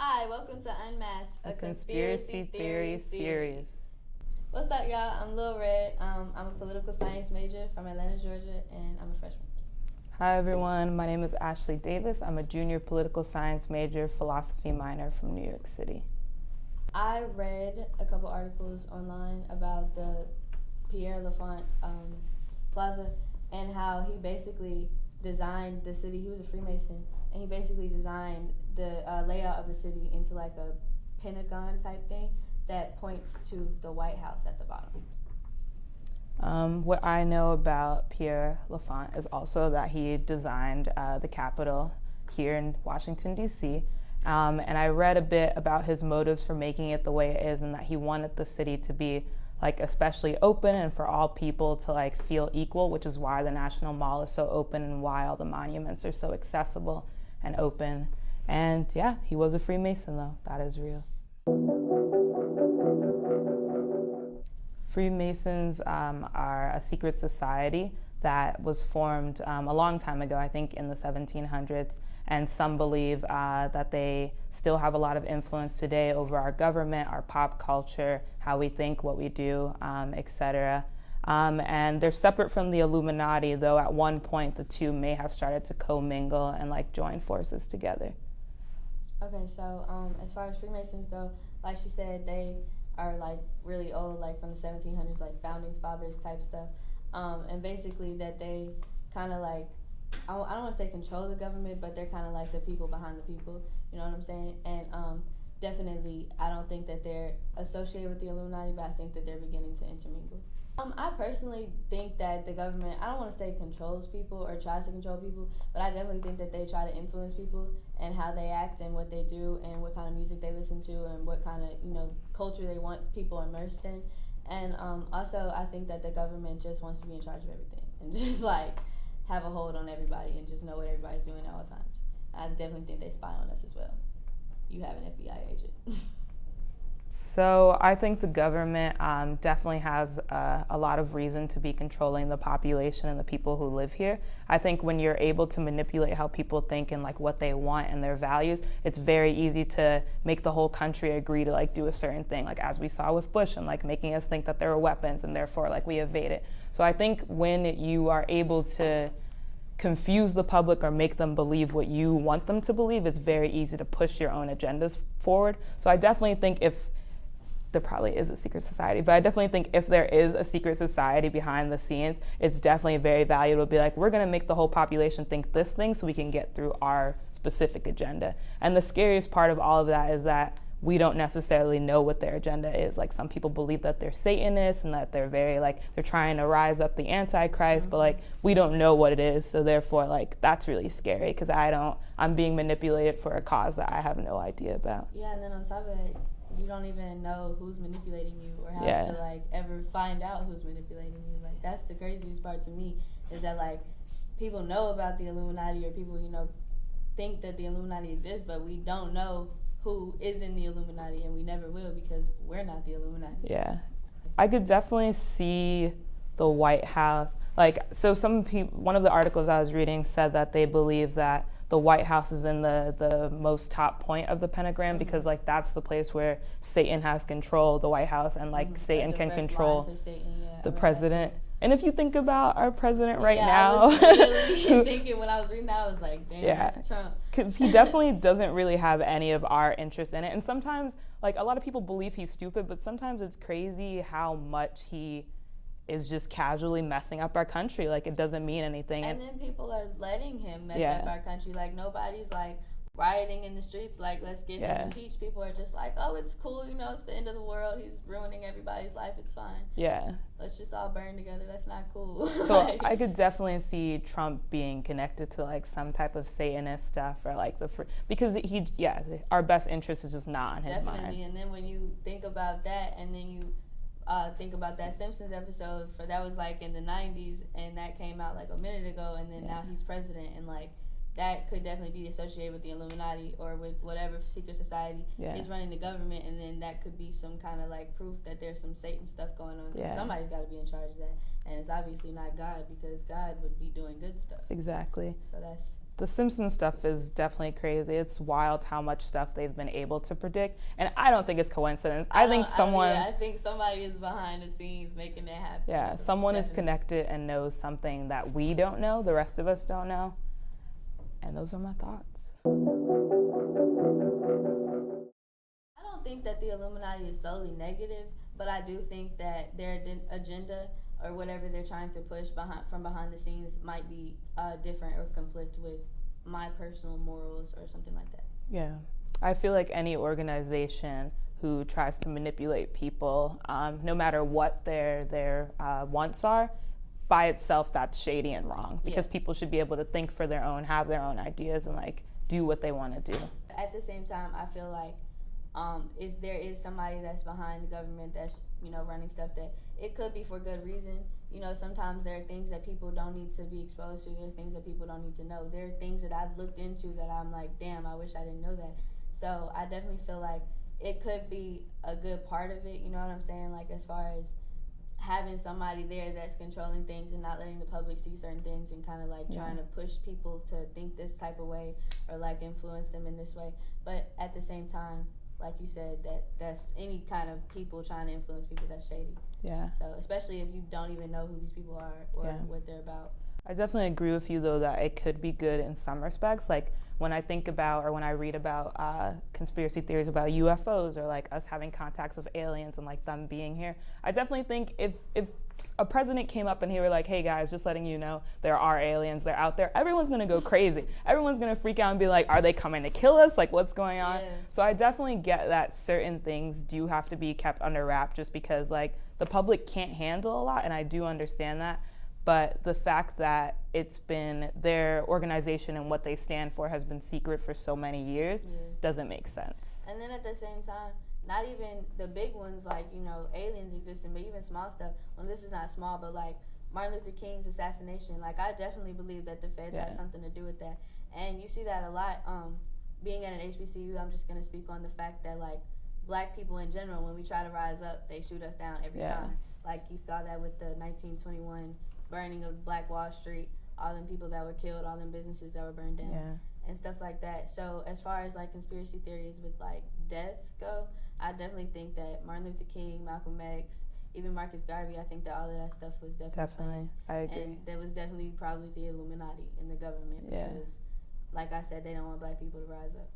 Hi, welcome to Unmasked, a conspiracy theory series. What's up, y'all? I'm Lil Red. I'm a political science major from Atlanta, Georgia, and I'm a freshman. Hi, everyone. My name is Ashley Davis. I'm a junior political science major, philosophy minor from New York City. I read a couple articles online about the Pierre L'Enfant Plaza and how he basically designed the city. He was a Freemason, and he basically designed the layout of the city into like a pentagon type thing that points to the White House at the bottom. What I know about Pierre L'Enfant is also that he designed the Capitol here in Washington, D.C., and I read a bit about his motives for making it the way it is, and that he wanted the city to be like especially open and for all people to like feel equal, which is why the National Mall is so open and why all the monuments are so accessible and open. And yeah, he was a Freemason though, that is real. Freemasons are a secret society that was formed a long time ago, I think in the 1700s, and some believe that they still have a lot of influence today over our government, our pop culture, how we think, what we do, etc. And they're separate from the Illuminati, though at one point the two may have started to commingle and like join forces together. Okay, so as far as Freemasons go, like she said, they are like really old, like from the 1700s, like founding fathers type stuff, and basically that they kind of like, I don't want to say control the government, but they're kind of like the people behind the people, you know what I'm saying? And definitely, I don't think that they're associated with the Illuminati, but I think that they're beginning to intermingle. I personally think that the government, I don't want to say controls people or tries to control people, but I definitely think that they try to influence people and how they act and what they do and what kind of music they listen to and what kind of, culture they want people immersed in. And also, I think that the government just wants to be in charge of everything and just like have a hold on everybody and just know what everybody's doing at all times. I definitely think they spy on us as well. You have an FBI agent. So I think the government definitely has a lot of reason to be controlling the population and the people who live here. I think when you're able to manipulate how people think and like what they want and their values, it's very easy to make the whole country agree to like do a certain thing, like as we saw with Bush and like making us think that there were weapons and therefore like we evade it. So I think when you are able to confuse the public or make them believe what you want them to believe, it's very easy to push your own agendas forward. So I definitely think if there probably is a secret society, but I definitely think if there is a secret society behind the scenes, it's definitely very valuable to be like, we're going to make the whole population think this thing so we can get through our specific agenda. And the scariest part of all of that is that we don't necessarily know what their agenda is. Like some people believe that they're Satanists and that they're very like, they're trying to rise up the Antichrist, but like we don't know what it is. So therefore like that's really scary because I'm being manipulated for a cause that I have no idea about. Yeah, and then on top of that, you don't even know who's manipulating you or how to like ever find out who's manipulating you. Like that's the craziest part to me is that like people know about the Illuminati or people think that the Illuminati exists, but we don't know who is in the Illuminati, and we never will because we're not the Illuminati. Yeah, I could definitely see the White House. Like, so some people, one of the articles I was reading said that they believe that the White House is in the most top point of the pentagram because like that's the place where Satan has control, the White House, and like Satan can control the president. And if you think about our president right now, I was literally thinking when I was reading that, I was like, damn, that's Trump. Because he definitely doesn't really have any of our interest in it. And sometimes, like, a lot of people believe he's stupid, but sometimes it's crazy how much he is just casually messing up our country. Like, it doesn't mean anything. And then people are letting him mess up our country. Like, nobody's, like, rioting in the streets, like, let's get him impeached. People are just like, oh, it's cool, it's the end of the world. He's ruining everybody's life. It's fine. Yeah. Let's just all burn together. That's not cool. So like, I could definitely see Trump being connected to, like, some type of Satanist stuff or, like, because our best interest is just not on his mind. Definitely. And then when you think about that and then you think about that Simpsons episode, that was, like, in the 90s, and that came out, like, a minute ago, and then now he's president, and, like, that could definitely be associated with the Illuminati or with whatever secret society is running the government, and then that could be some kind of like proof that there's some Satan stuff going on. Yeah. Somebody's got to be in charge of that, and it's obviously not God because God would be doing good stuff. Exactly. So The Simpsons stuff is definitely crazy. It's wild how much stuff they've been able to predict, and I don't think it's coincidence. I think somebody is behind the scenes making that happen. Yeah, someone is connected and knows something that we don't know, the rest of us don't know. And those are my thoughts. I don't think that the Illuminati is solely negative, but I do think that their agenda or whatever they're trying to push from behind the scenes might be different or conflict with my personal morals or something like that. Yeah. I feel like any organization who tries to manipulate people, no matter what their wants are, by itself, that's shady and wrong, because people should be able to think for their own, have their own ideas, and like do what they want to do. At the same time, I feel like if there is somebody that's behind the government that's, running stuff, that it could be for good reason. Sometimes there are things that people don't need to be exposed to. There are things that people don't need to know. There are things that I've looked into that I'm like, damn, I wish I didn't know that. So I definitely feel like it could be a good part of it, you know what I'm saying? Like, as far as having somebody there that's controlling things and not letting the public see certain things and kind of like trying to push people to think this type of way or like influence them in this way. But at the same time, like you said, that's any kind of people trying to influence people, that's shady. Yeah. So especially if you don't even know who these people are or what they're about. I definitely agree with you, though, that it could be good in some respects. Like, when I think about or when I read about conspiracy theories about UFOs or like us having contacts with aliens and like them being here, I definitely think if a president came up and he were like, hey guys, just letting you know there are aliens, they're out there, everyone's gonna go crazy. Everyone's gonna freak out and be like, are they coming to kill us? Like, what's going on? So I definitely get that certain things do have to be kept under wrap just because like the public can't handle a lot, and I do understand that. But the fact that it's been their organization and what they stand for has been secret for so many years doesn't make sense. And then at the same time, not even the big ones like, aliens existing, but even small stuff. Well, this is not small, but like Martin Luther King's assassination, like I definitely believe that the feds had something to do with that. And you see that a lot. Being at an HBCU, I'm just going to speak on the fact that like black people in general, when we try to rise up, they shoot us down every time. Like you saw that with the 1921 burning of Black Wall Street, all them people that were killed, all them businesses that were burned down, and stuff like that. So as far as like conspiracy theories with like deaths go, I definitely think that Martin Luther King, Malcolm X, even Marcus Garvey, I think that all of that stuff was definitely I agree. And there was definitely probably the Illuminati in the government because, like I said, they don't want black people to rise up.